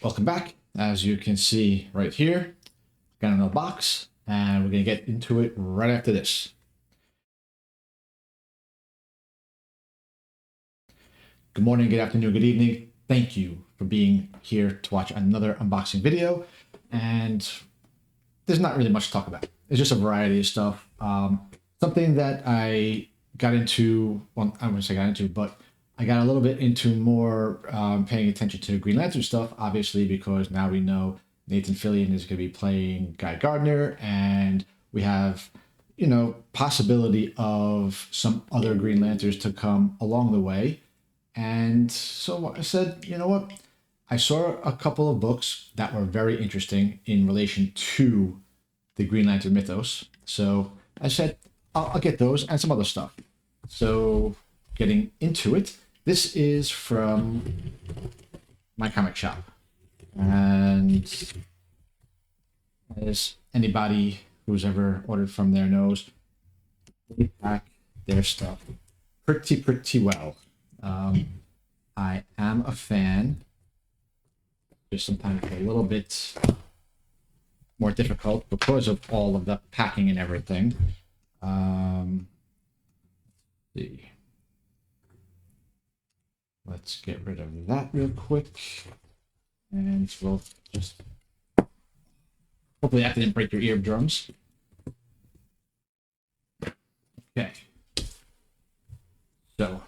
Welcome back. As you can see right here, got another box, and we're going to get into it right after this. Good morning, good afternoon, good evening. Thank you for being here to watch another unboxing video. And there's not really much to talk about. It's just a variety of stuff. Something that I got into, well, I wouldn't say got into, but I got a little bit into more paying attention to Green Lantern stuff, obviously, because now we know Nathan Fillion is going to be playing Guy Gardner, and we have, possibility of some other Green Lanterns to come along the way. And so I said, you know what? I saw a couple of books that were very interesting in relation to the Green Lantern mythos. So I said, I'll get those and some other stuff. So getting into it, this is from my comic shop. And as anybody who's ever ordered from there knows, they pack their stuff pretty well. I am a fan. Just sometimes a little bit more difficult because of all of the packing and everything. See. Let's get rid of that real quick. And we'll just... Hopefully that didn't break your eardrums. Okay. So,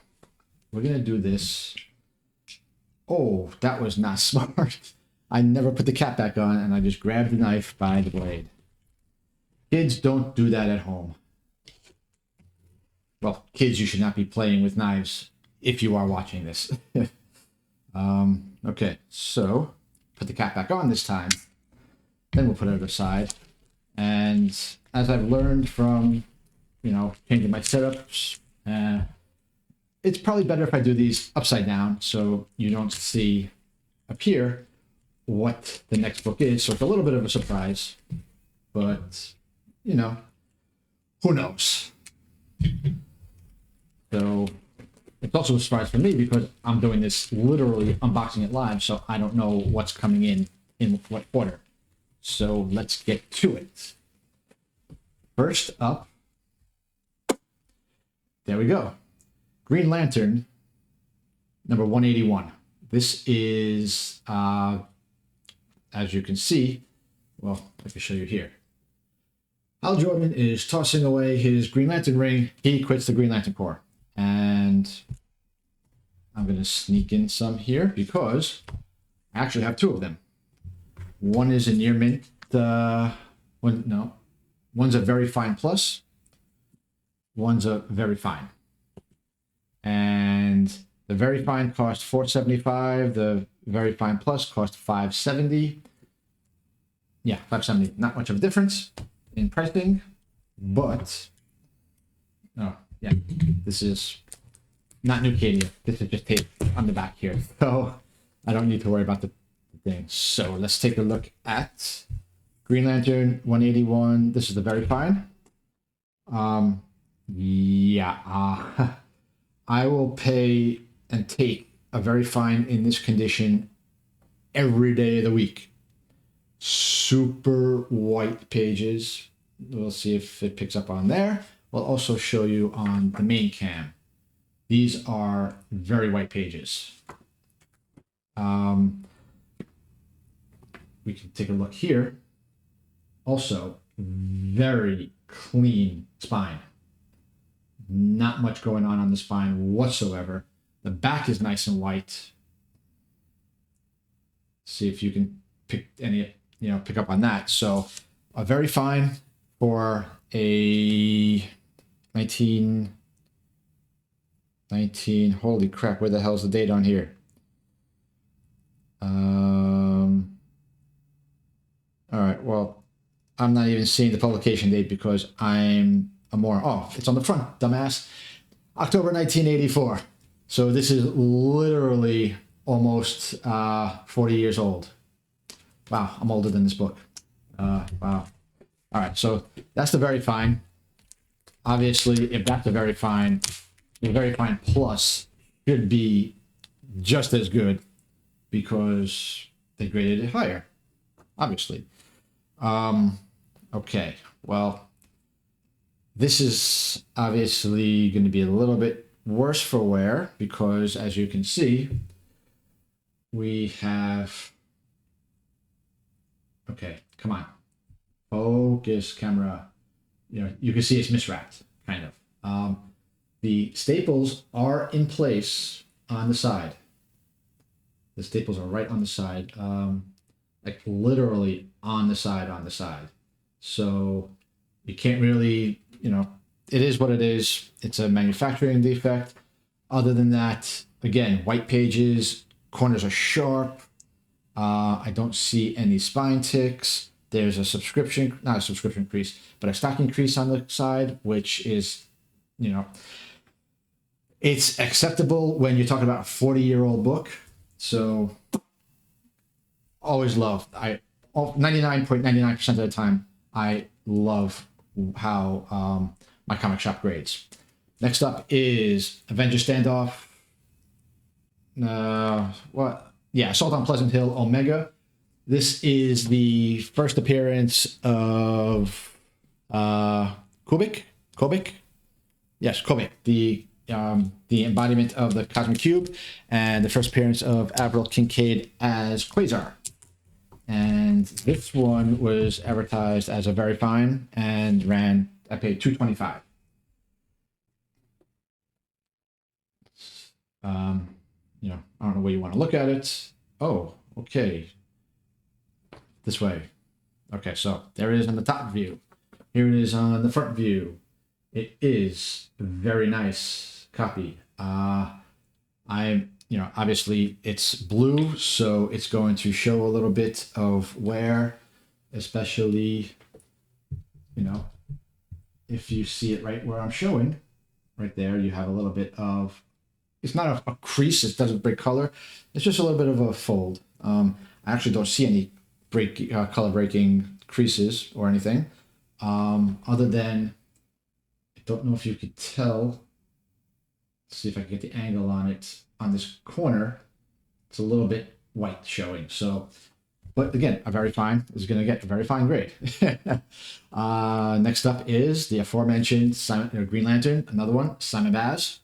we're going to do this. Oh, that was not smart. I never put the cap back on, and I just grabbed the knife by the blade. Kids, don't do that at home. Well, kids, you should not be playing with knives if you are watching this. Okay, so put the cap back on this time. Then we'll put it aside. And as I've learned from, changing my setups, it's probably better if I do these upside down so you don't see up here what the next book is. So it's a little bit of a surprise, but, who knows? So it's also a surprise for me because I'm doing this literally unboxing it live, so I don't know what's coming in what order. So let's get to it. First up, there we go. Green Lantern, number 181. This is, as you can see, well, I can show you here. Hal Jordan is tossing away his Green Lantern ring. He quits the Green Lantern Corps. And I'm going to sneak in some here because I actually have two of them. One is a near mint, one's a very fine plus, one's a very fine. And the very fine cost $4.75. The very fine plus cost $5.70. Yeah, $5.70. Not much of a difference in pricing, but this is not New Cadia. This is just tape on the back here, so I don't need to worry about the thing. So let's take a look at Green Lantern 181. This is the very fine. I will pay and take a very fine in this condition every day of the week. Super white pages. We'll see if it picks up on there. We'll also show you on the main cam. These are very white pages. We can take a look here. Also, very clean spine. Not much going on the spine whatsoever. The back is nice and white. See if you can pick up on that. So a very fine for a 19, holy crap, where the hell's the date on here? All right, well, I'm not even seeing the publication date because I'm a moron. Oh, it's on the front, dumbass. October 1984. So this is literally almost 40 years old. Wow, I'm older than this book. Wow. All right, so that's the very fine. Obviously, if that's the very fine plus should be just as good because they graded it higher, obviously. Okay, well, this is obviously going to be a little bit worse for wear because, as you can see, we have, okay, come on, focus, camera. You can see it's miswrapped, kind of. The staples are in place on the side. The staples are right on the side, like literally on the side. So you can't really, it is what it is. It's a manufacturing defect. Other than that, again, white pages, corners are sharp. I don't see any spine ticks. There's a not a subscription crease, but a stocking crease on the side, which is, it's acceptable when you're talking about a 40-year-old book. So always love, 99.99% of the time, I love how my comic shop grades. Next up is Avengers Standoff. Assault on Pleasant Hill Omega. This is the first appearance of Kubik. Yes, Kubik, the embodiment of the Cosmic Cube, and the first appearance of Avril Kincaid as Quasar. And this one was advertised as a very fine and I paid $225. I don't know where you want to look at it. Oh, okay. This way. Okay, so there it is on the top view. Here it is on the front view. It is a very nice copy. Obviously it's blue, so it's going to show a little bit of wear, especially, if you see it right where I'm showing, right there, you have a little bit of, it's not a crease, it doesn't break color, it's just a little bit of a fold. I actually don't see any color breaking creases or anything, other than, I don't know if you could tell. Let's see if I can get the angle on it. On this corner, it's a little bit white showing. So, but again, a very fine is going to get a very fine grade. Next up is the aforementioned Green Lantern, another one, Simon Baz,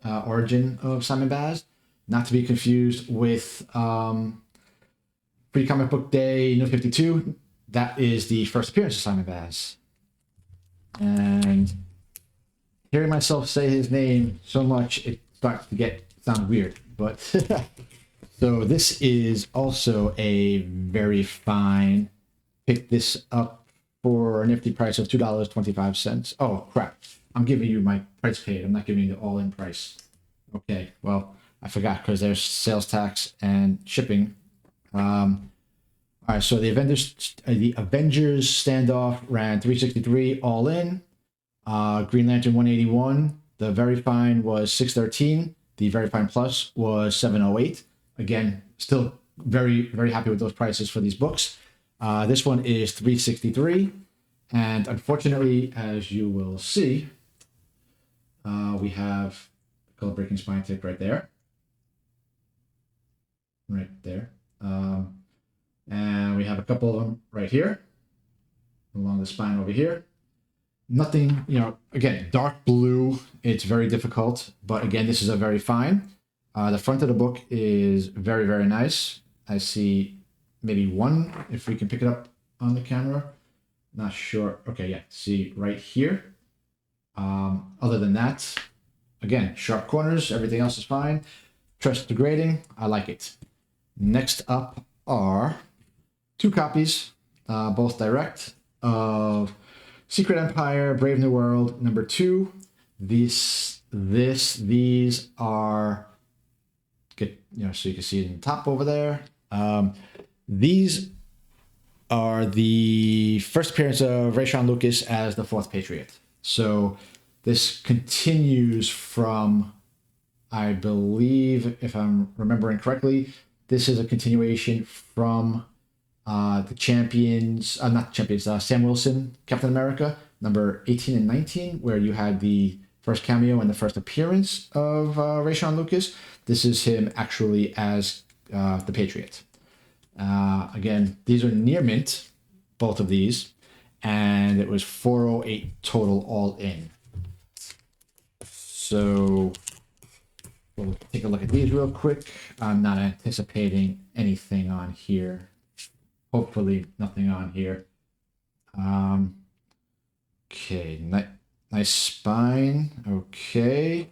origin of Simon Baz, not to be confused with Free Comic Book Day New 52. That is the first appearance of Simon Baz. And hearing myself say his name so much, it starts to sound weird. But so this is also a very fine. Pick this up for a nifty price of $2.25. Oh crap! I'm giving you my price paid. I'm not giving you the all-in price. Okay, well I forgot because there's sales tax and shipping. All right, so the Avengers Standoff ran $363 all in. Green Lantern 181. The very fine was $613. The very fine plus was $708. Again, still very, very happy with those prices for these books. This one is $363. And unfortunately, as you will see, we have color breaking spine tick right there. Right there. And we have a couple of them right here along the spine over here. Nothing, again, dark blue, it's very difficult, but again, this is a very fine. The front of the book is very, very nice. I see maybe one, if we can pick it up on the camera. Not sure. Okay, yeah, see right here. Other than that, again, sharp corners, everything else is fine. Trust the grading, I like it. Next up are two copies, both direct, of Secret Empire, Brave New World, number 2. These are, so you can see it in the top over there. These are the first appearance of Rayshon Lucas as the Fourth Patriot. So this continues from, I believe, if I'm remembering correctly, this is a continuation from the champions, not champions, Sam Wilson, Captain America, number 18 and 19, where you had the first cameo and the first appearance of Rayshon Lucas. This is him actually as the Patriot. Again, these are near mint, both of these, and it was 408 total all in. So we'll take a look at these real quick. I'm not anticipating anything on here. Hopefully nothing on here. Okay, nice spine. Okay,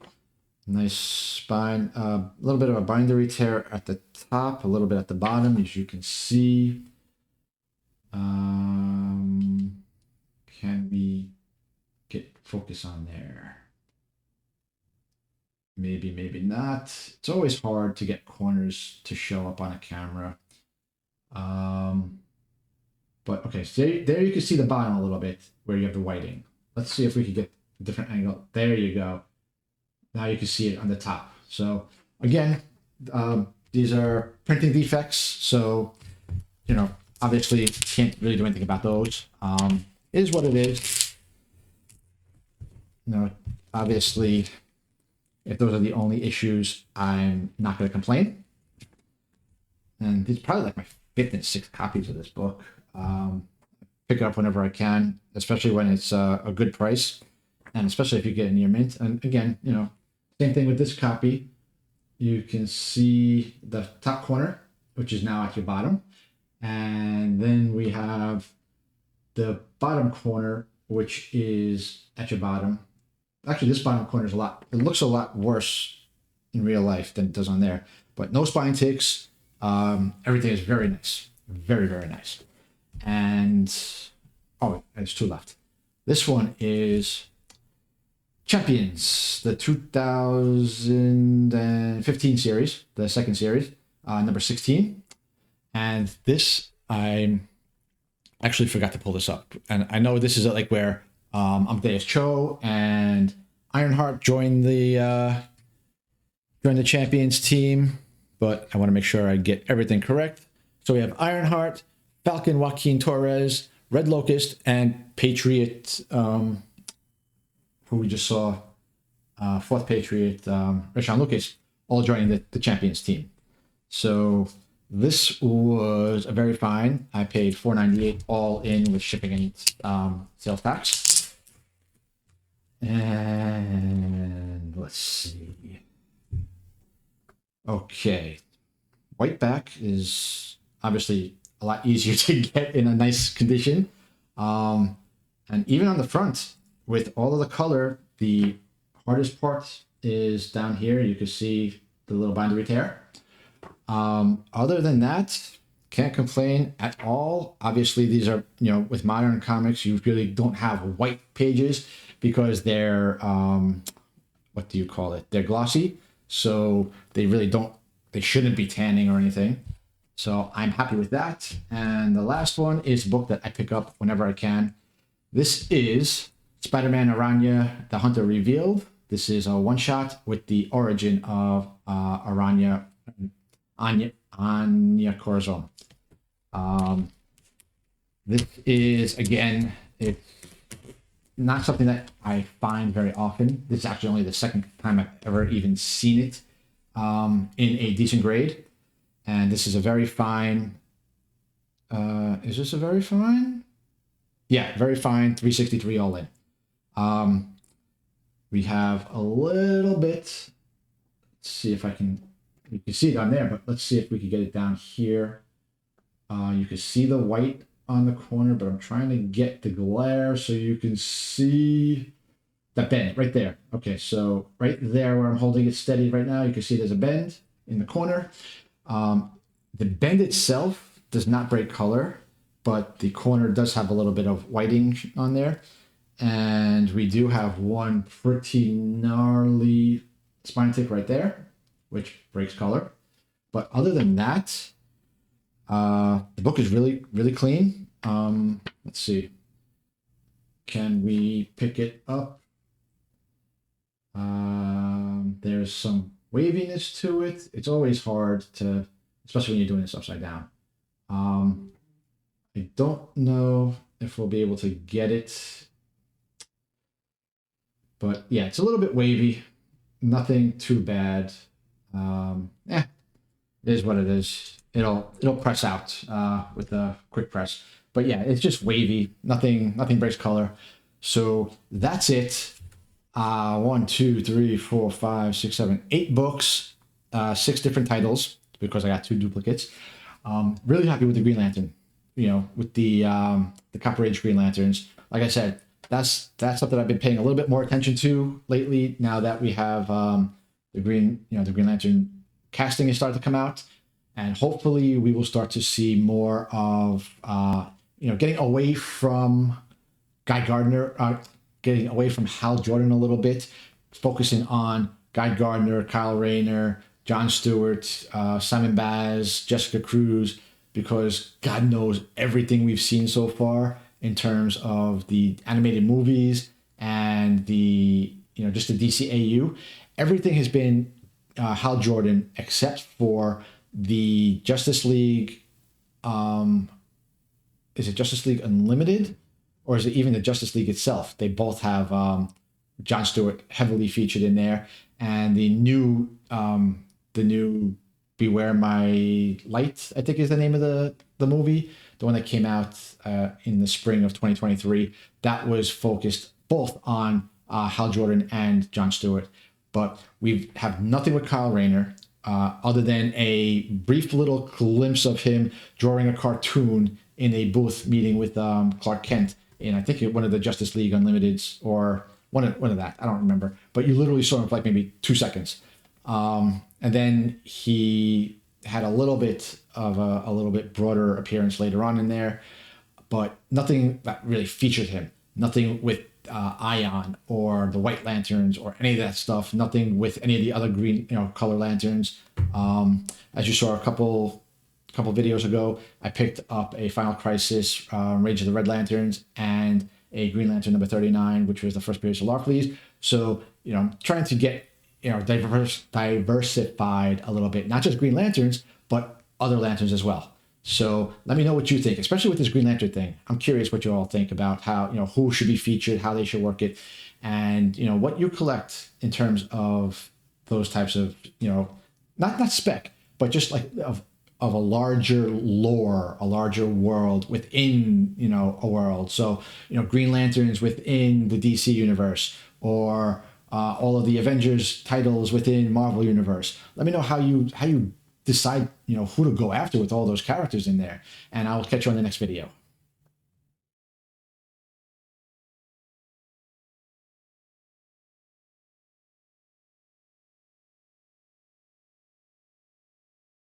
nice spine. A little bit of a bindery tear at the top, a little bit at the bottom, as you can see. Can we get focus on there? Maybe, maybe not. It's always hard to get corners to show up on a camera. But okay, so there you can see the bottom a little bit where you have the whiting. Let's see if we could get a different angle. There you go. Now you can see it on the top. So again, these are printing defects. So, you know, obviously can't really do anything about those. It is what it is. You know, obviously, if those are the only issues, I'm not going to complain. And these are probably like my 5th and 6th copies of this book. Pick it up whenever I can, especially when it's a good price, and especially if you get a near mint. And again, you know, same thing with this copy. You can see the top corner, which is now at your bottom. And then we have the bottom corner, which is at your bottom. Actually, this bottom corner is it looks a lot worse in real life than it does on there. But no spine ticks. Everything is very nice. Very, very nice. And, oh, there's 2 left. This one is Champions, the 2015 series, the 2nd series, number 16. And this, I actually forgot to pull this up. And I know this is like where Amadeus Cho and Ironheart joined the Champions team, but I want to make sure I get everything correct. So we have Ironheart, Falcon Joaquin Torres, Red Locust, and Patriot, who we just saw, 4th Patriot, Rashawn Lucas, all joining the Champions team. So this was a very fine. I paid $4.98 all in with shipping and sales tax. And let's see. Okay. White back is obviously a lot easier to get in a nice condition. And even on the front, with all of the color, the hardest part is down here. You can see the little bindery tear. Other than that, can't complain at all. Obviously, these are, you know, with modern comics, you really don't have white pages because they're, what do you call it? They're glossy. So they really they shouldn't be tanning or anything. So I'm happy with that. And the last one is a book that I pick up whenever I can. This is Spider-Man Aranya, The Hunter Revealed. This is a one-shot with the origin of Anya Corazon. This is, again, it's not something that I find very often. This is actually only the 2nd time I've ever even seen it in a decent grade. And this is a very fine, is this a very fine? Yeah, very fine, 363 all in. We have a little bit, let's see if I can, you can see it on there, but let's see if we can get it down here. You can see the white on the corner, but I'm trying to get the glare so you can see that bend right there. Okay, so right there where I'm holding it steady right now, you can see there's a bend in the corner. The bend itself does not break color, but the corner does have a little bit of whiting on there. And we do have one pretty gnarly spine tick right there, which breaks color. But other than that, the book is really, really clean. Let's see. Can we pick it up? There's some waviness to it. It's always hard to, especially when you're doing this upside down. I don't know if we'll be able to get it. But yeah, it's a little bit wavy. Nothing too bad. Yeah. It is what it is. It'll press out with a quick press. But yeah, it's just wavy. Nothing breaks color. So that's it. 1, 2, 3, 4, 5, 6, 7, 8 books, 6 different titles because I got 2 duplicates. Really happy with the Green Lantern. You know, with the Copper Age Green Lanterns. Like I said, that's something I've been paying a little bit more attention to lately. Now that we have the Green Lantern casting is starting to come out, and hopefully we will start to see more of getting away from Guy Gardner, getting away from Hal Jordan a little bit, focusing on Guy Gardner, Kyle Rayner, John Stewart, Simon Baz, Jessica Cruz, because God knows everything we've seen so far in terms of the animated movies and the just the DCAU, everything has been Hal Jordan except for the Justice League. Is it Justice League Unlimited, or is it even the Justice League itself? They both have John Stewart heavily featured in there, and the new Beware My Light, I think is the name of the movie, the one that came out in the spring of 2023. That was focused both on Hal Jordan and John Stewart, but we have nothing with Kyle Rayner other than a brief little glimpse of him drawing a cartoon in a booth meeting with Clark Kent in, I think, one of the Justice League Unlimiteds or one of that. I don't remember, but you literally saw him for like maybe 2 seconds. And then he had a little bit of a little bit broader appearance later on in there, but nothing that really featured him. Nothing with Ion or the White Lanterns or any of that stuff. Nothing with any of the other green color lanterns. As you saw a couple videos ago, I picked up a Final Crisis, Rage of the Red Lanterns, and a Green Lantern number 39, which was the first appearance of Larfleeze. So trying to get diversified a little bit, not just Green Lanterns, but other lanterns as well. So let me know what you think, especially with this Green Lantern thing. I'm curious what you all think about how, who should be featured, how they should work it, and, what you collect in terms of those types of, not spec, but just like of a larger lore, a larger world within, a world. So, Green Lanterns within the DC universe, or all of the Avengers titles within Marvel Universe. Let me know how you decide, who to go after with all those characters in there. And I'll catch you on the next video.